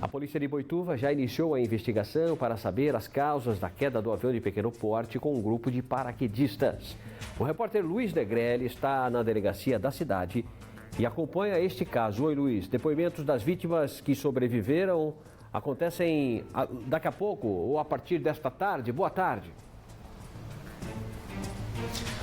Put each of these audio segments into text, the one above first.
A polícia de Boituva já iniciou a investigação para saber as causas da queda do avião de pequeno porte com um grupo de paraquedistas. O repórter Luiz Negrelli está na delegacia da cidade e acompanha este caso. Oi, Luiz. Depoimentos das vítimas que sobreviveram acontecem daqui a pouco ou a partir desta tarde? Boa tarde.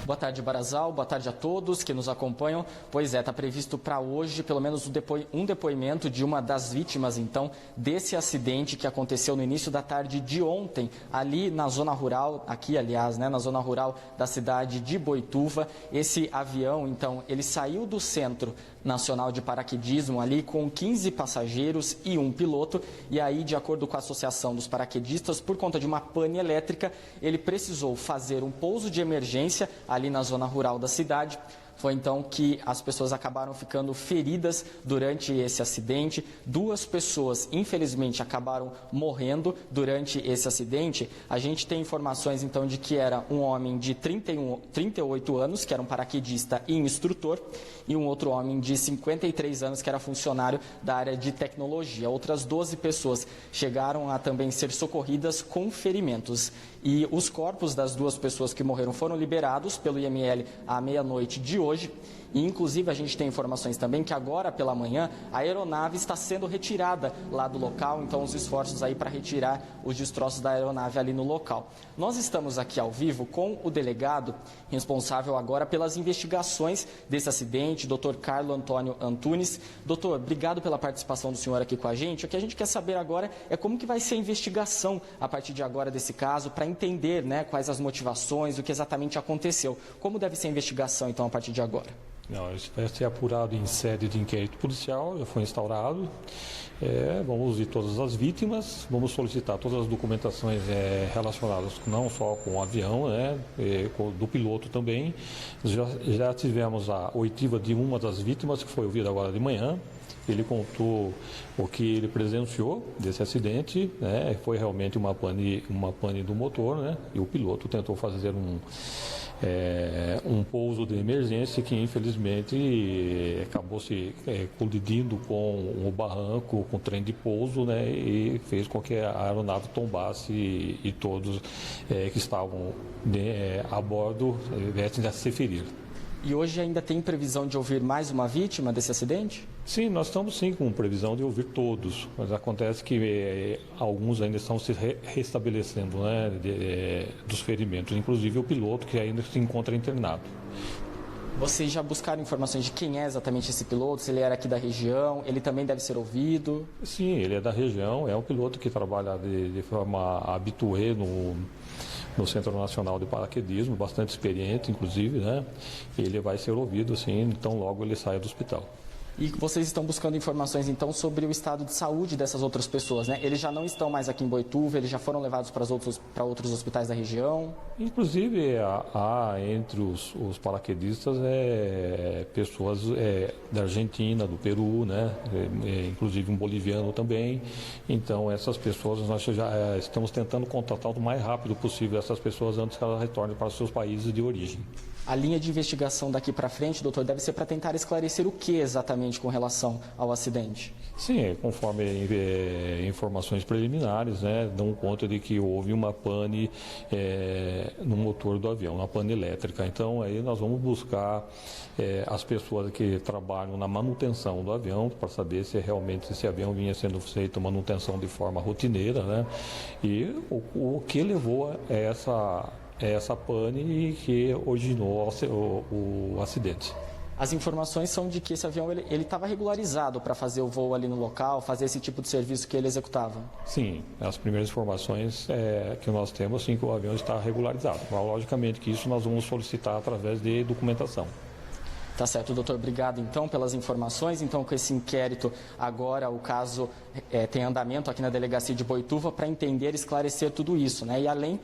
Boa tarde, Barazal. Boa tarde a todos que nos acompanham. Pois é, está previsto para hoje pelo menos um depoimento de uma das vítimas, então, desse acidente que aconteceu no início da tarde de ontem, ali na zona rural, aqui, aliás, né, na zona rural da cidade de Boituva. Esse avião, então, ele saiu do Centro Nacional de Paraquedismo ali com 15 passageiros e um piloto. E aí, de acordo com a Associação dos Paraquedistas, por conta de uma pane elétrica, ele precisou fazer um pouso de emergência ali na zona rural da cidade. Foi então que as pessoas acabaram ficando feridas durante esse acidente. 2 pessoas, infelizmente, acabaram morrendo durante esse acidente. A gente tem informações então de que era um homem de 38 anos, que era um paraquedista e instrutor, e um outro homem de 53 anos, que era funcionário da área de tecnologia. Outras 12 pessoas chegaram a também ser socorridas com ferimentos. E os corpos das 2 pessoas que morreram foram liberados pelo IML à meia-noite de hoje. E, inclusive, a gente tem informações também que agora pela manhã a aeronave está sendo retirada lá do local, então os esforços aí para retirar os destroços da aeronave ali no local. Nós estamos aqui ao vivo com o delegado responsável agora pelas investigações desse acidente, Dr. Carlo Antônio Antunes. Doutor, obrigado pela participação do senhor aqui com a gente. O que a gente quer saber agora é como que vai ser a investigação a partir de agora desse caso, para entender, né, quais as motivações, o que exatamente aconteceu. Como deve ser a investigação, então, a partir de agora? Não, isso vai ser apurado em sede de inquérito policial, já foi instaurado. Vamos ouvir todas as vítimas, vamos solicitar todas as documentações relacionadas não só com o avião, do piloto também. Já tivemos a oitiva de uma das vítimas, que foi ouvida agora de manhã. Ele contou o que ele presenciou desse acidente, né? Foi realmente uma pane do motor, né? E o piloto tentou fazer um pouso de emergência que infelizmente acabou se colidindo com o barranco, com o trem de pouso, né? E fez com que a aeronave tombasse e todos que estavam a bordo viessem a se ferir. E hoje ainda tem previsão de ouvir mais uma vítima desse acidente? Sim, nós estamos sim com previsão de ouvir todos, mas acontece que alguns ainda estão se restabelecendo, né, dos ferimentos, inclusive o piloto que ainda se encontra internado. Vocês já buscaram informações de quem é exatamente esse piloto, se ele era aqui da região, ele também deve ser ouvido? Sim, ele é da região, é um piloto que trabalha de forma habituê no Centro Nacional de Paraquedismo, bastante experiente, inclusive, né? Ele vai ser ouvido, assim, então logo ele sai do hospital. E vocês estão buscando informações, então, sobre o estado de saúde dessas outras pessoas, né? Eles já não estão mais aqui em Boituva, eles já foram levados para outros hospitais da região? Inclusive, há entre os paraquedistas pessoas da Argentina, do Peru, né? Inclusive um boliviano também. Então, essas pessoas, nós já estamos tentando contatar o mais rápido possível essas pessoas antes que elas retornem para os seus países de origem. A linha de investigação daqui para frente, doutor, deve ser para tentar esclarecer o que exatamente com relação ao acidente? Sim, conforme informações preliminares, né, dão conta de que houve uma pane no motor do avião, uma pane elétrica. Então, aí nós vamos buscar as pessoas que trabalham na manutenção do avião para saber se realmente esse avião vinha sendo feito manutenção de forma rotineira, né, e o que levou a essa pane e que originou o acidente. As informações são de que esse avião ele estava regularizado para fazer o voo ali no local, fazer esse tipo de serviço que ele executava? Sim, as primeiras informações que nós temos, sim, que o avião está regularizado. Mas, logicamente que isso nós vamos solicitar através de documentação. Tá certo, doutor. Obrigado, então, pelas informações. Então, com esse inquérito, agora o caso tem andamento aqui na delegacia de Boituva para entender e esclarecer tudo isso, né? E além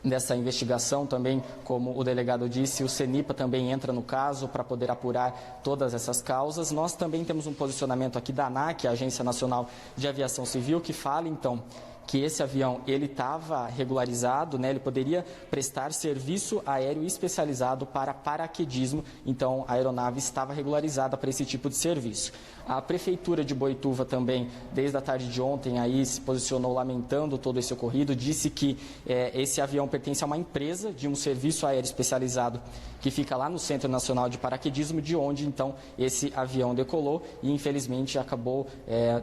dessa investigação também, como o delegado disse, o CENIPA também entra no caso para poder apurar todas essas causas. Nós também temos um posicionamento aqui da ANAC, a Agência Nacional de Aviação Civil, que fala então que esse avião ele estava regularizado, né? Ele poderia prestar serviço aéreo especializado para paraquedismo, então a aeronave estava regularizada para esse tipo de serviço. A Prefeitura de Boituva também, desde a tarde de ontem, aí se posicionou lamentando todo esse ocorrido, disse que esse avião pertence a uma empresa de um serviço aéreo especializado que fica lá no Centro Nacional de Paraquedismo, de onde então esse avião decolou e infelizmente acabou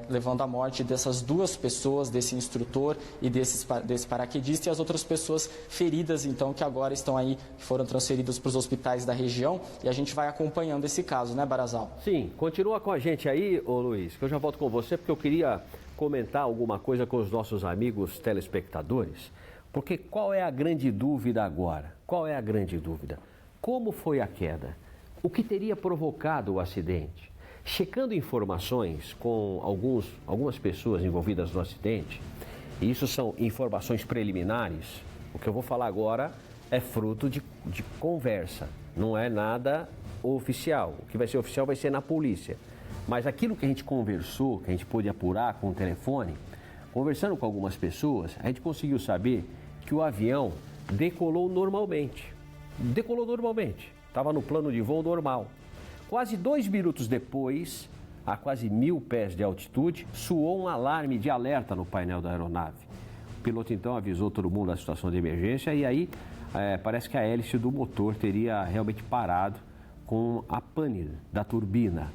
levando à morte dessas duas pessoas, desse instrutor e desse paraquedista, e as outras pessoas feridas então que agora estão aí, foram transferidas para os hospitais da região, e a gente vai acompanhando esse caso, né, Barazal? Sim, continua com a gente aí, ô Luiz, que eu já volto com você, porque eu queria comentar alguma coisa com os nossos amigos telespectadores, porque qual é a grande dúvida agora? Qual é a grande dúvida? Como foi a queda? O que teria provocado o acidente? Checando informações com algumas pessoas envolvidas no acidente, e isso são informações preliminares, o que eu vou falar agora é fruto de conversa, não é nada oficial. O que vai ser oficial vai ser na polícia. Mas aquilo que a gente conversou, que a gente pôde apurar com o telefone, conversando com algumas pessoas, a gente conseguiu saber que o avião decolou normalmente. Decolou normalmente, estava no plano de voo normal. Quase 2 minutos depois, a quase 1.000 pés de altitude, soou um alarme de alerta no painel da aeronave. O piloto então avisou todo mundo da situação de emergência e aí parece que a hélice do motor teria realmente parado com a pane da turbina.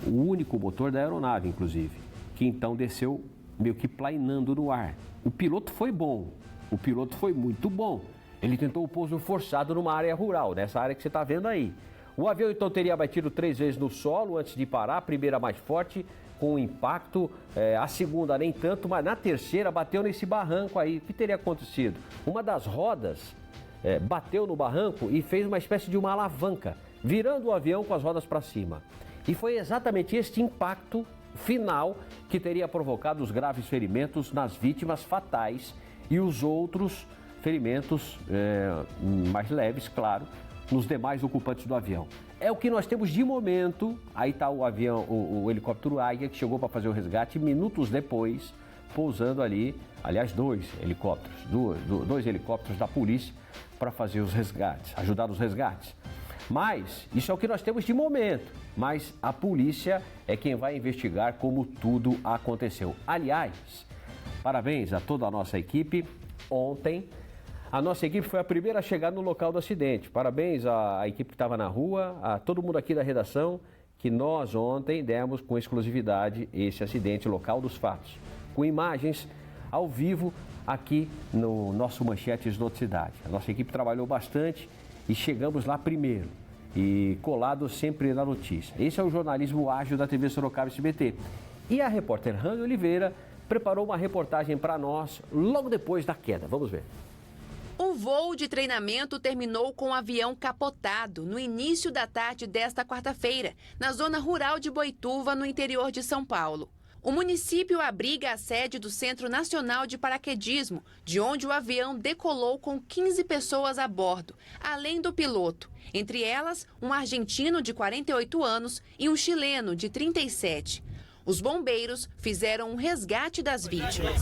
O único motor da aeronave, inclusive, que então desceu meio que planeando no ar. O piloto foi bom, o piloto foi muito bom. Ele tentou o pouso forçado numa área rural, nessa área que você está vendo aí. O avião então teria batido 3 vezes no solo antes de parar, a primeira mais forte, com o impacto, a segunda nem tanto, mas na terceira bateu nesse barranco aí. O que teria acontecido? Uma das rodas bateu no barranco e fez uma espécie de uma alavanca, virando o avião com as rodas para cima. E foi exatamente este impacto final que teria provocado os graves ferimentos nas vítimas fatais e os outros ferimentos mais leves, claro, nos demais ocupantes do avião. É o que nós temos de momento. Aí está o avião, o helicóptero Águia, que chegou para fazer o resgate minutos depois, pousando ali, aliás, 2 helicópteros, dois helicópteros da polícia para fazer os resgates, ajudar nos resgates. Mas isso é o que nós temos de momento, mas a polícia é quem vai investigar como tudo aconteceu. Aliás, parabéns a toda a nossa equipe. Ontem, a nossa equipe foi a primeira a chegar no local do acidente. Parabéns à equipe que estava na rua, a todo mundo aqui da redação, que nós ontem demos com exclusividade esse acidente, local dos fatos, com imagens ao vivo aqui no nosso Manchetes Noticiedade. A nossa equipe trabalhou bastante e chegamos lá primeiro e colado sempre na notícia. Esse é o jornalismo ágil da TV Sorocaba SBT. E a repórter Rani Oliveira preparou uma reportagem para nós logo depois da queda. Vamos ver. O voo de treinamento terminou com o avião capotado no início da tarde desta quarta-feira, na zona rural de Boituva, no interior de São Paulo. O município abriga a sede do Centro Nacional de Paraquedismo, de onde o avião decolou com 15 pessoas a bordo, além do piloto. Entre elas, um argentino de 48 anos e um chileno de 37. Os bombeiros fizeram um resgate das vítimas.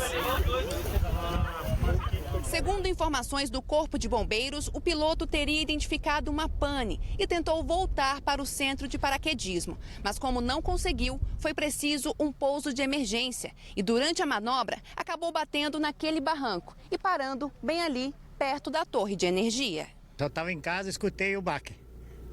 Segundo informações do Corpo de Bombeiros, o piloto teria identificado uma pane e tentou voltar para o centro de paraquedismo. Mas como não conseguiu, foi preciso um pouso de emergência. E durante a manobra, acabou batendo naquele barranco e parando bem ali, perto da torre de energia. Eu estava em casa, escutei o baque.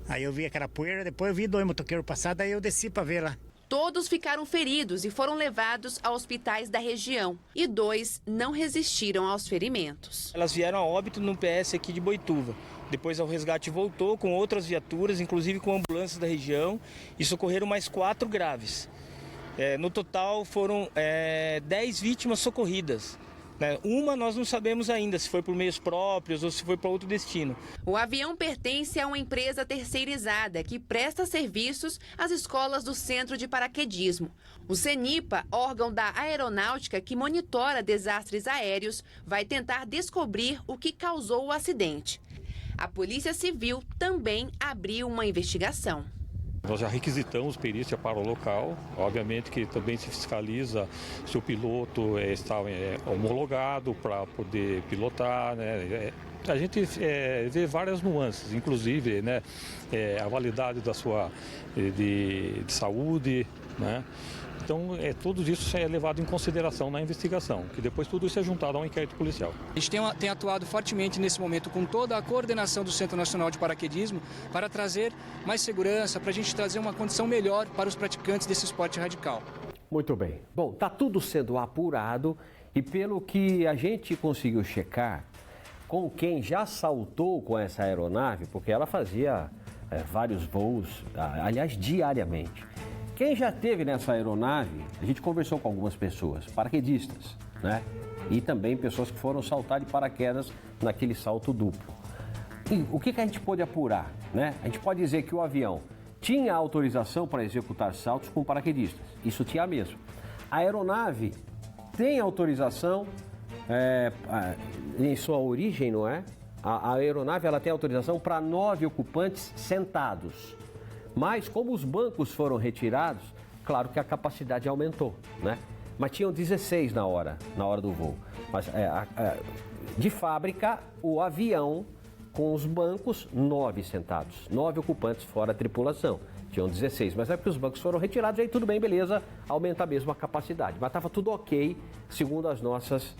Aí eu vi aquela poeira, depois eu vi 2 motoqueiros passar, daí eu desci para ver lá. Todos ficaram feridos e foram levados a hospitais da região. E 2 não resistiram aos ferimentos. Elas vieram a óbito no PS aqui de Boituva. Depois o resgate voltou com outras viaturas, inclusive com ambulâncias da região, e socorreram mais 4 graves. No total foram 10 vítimas socorridas. Uma nós não sabemos ainda se foi por meios próprios ou se foi para outro destino. O avião pertence a uma empresa terceirizada que presta serviços às escolas do Centro de Paraquedismo. O CENIPA, órgão da aeronáutica que monitora desastres aéreos, vai tentar descobrir o que causou o acidente. A Polícia Civil também abriu uma investigação. Nós já requisitamos perícia para o local, obviamente que também se fiscaliza se o piloto está homologado para poder pilotar, né? A gente vê várias nuances, inclusive, né, a validade da sua de saúde, né? Então, tudo isso é levado em consideração na investigação, que depois tudo isso é juntado a um inquérito policial. A gente tem atuado fortemente nesse momento com toda a coordenação do Centro Nacional de Paraquedismo para trazer mais segurança, para a gente trazer uma condição melhor para os praticantes desse esporte radical. Muito bem. Bom, está tudo sendo apurado e pelo que a gente conseguiu checar com quem já saltou com essa aeronave, porque ela fazia vários voos, aliás, diariamente. Quem já esteve nessa aeronave, a gente conversou com algumas pessoas, paraquedistas, né? E também pessoas que foram saltar de paraquedas naquele salto duplo. E o que a gente pôde apurar, né? A gente pode dizer que o avião tinha autorização para executar saltos com paraquedistas. Isso tinha mesmo. A aeronave tem autorização em sua origem, não é? A aeronave ela tem autorização para 9 ocupantes sentados. Mas como os bancos foram retirados, claro que a capacidade aumentou, né? Mas tinham 16 na hora do voo. Mas de fábrica, o avião com os bancos, 9 sentados, 9 ocupantes fora a tripulação. Tinham 16, mas é porque os bancos foram retirados, aí tudo bem, beleza, aumenta mesmo a capacidade. Mas estava tudo ok, segundo as nossas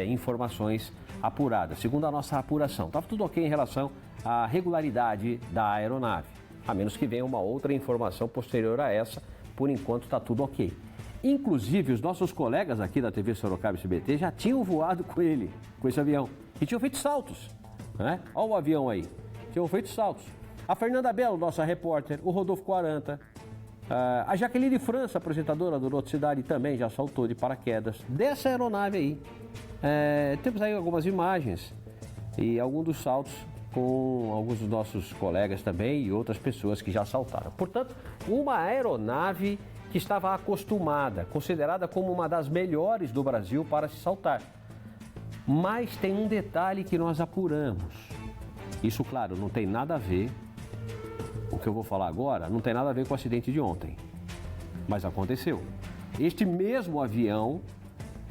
informações apuradas, segundo a nossa apuração. Estava tudo ok em relação à regularidade da aeronave. A menos que venha uma outra informação posterior a essa, por enquanto está tudo ok. Inclusive, os nossos colegas aqui da TV Sorocaba SBT já tinham voado com ele, com esse avião, e tinham feito saltos, né? Olha o avião aí, tinham feito saltos. A Fernanda Belo, nossa repórter, o Rodolfo 40, a Jaqueline França, apresentadora do Noticidade, também já saltou de paraquedas dessa aeronave aí. Temos aí algumas imagens e alguns dos saltos com alguns dos nossos colegas também e outras pessoas que já saltaram. Portanto, uma aeronave que estava acostumada, considerada como uma das melhores do Brasil para se saltar. Mas tem um detalhe que nós apuramos. Isso, claro, não tem nada a ver, o que eu vou falar agora, não tem nada a ver com o acidente de ontem. Mas aconteceu. Este mesmo avião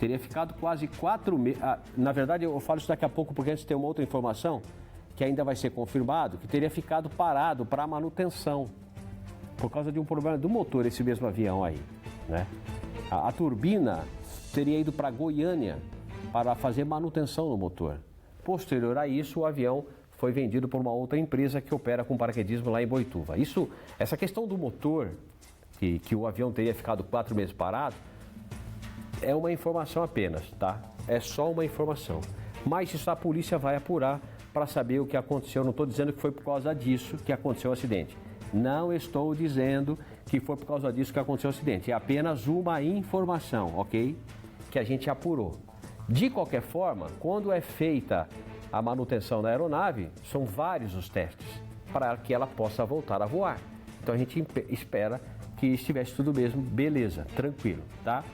teria ficado quase 4 meses... na verdade, eu falo isso daqui a pouco porque antes tem uma outra informação que ainda vai ser confirmado, que teria ficado parado para manutenção, por causa de um problema do motor, esse mesmo avião aí, né? A turbina teria ido para Goiânia para fazer manutenção no motor. Posterior a isso, o avião foi vendido por uma outra empresa que opera com paraquedismo lá em Boituva. Essa questão do motor, que o avião teria ficado 4 meses parado, é uma informação apenas, tá? É só uma informação. Mas isso a polícia vai apurar para saber o que aconteceu. Não estou dizendo que foi por causa disso que aconteceu o acidente. Não estou dizendo que foi por causa disso que aconteceu o acidente. É apenas uma informação, ok? Que a gente apurou. De qualquer forma, quando é feita a manutenção da aeronave, são vários os testes para que ela possa voltar a voar. Então a gente espera que estivesse tudo mesmo beleza, tranquilo, tá?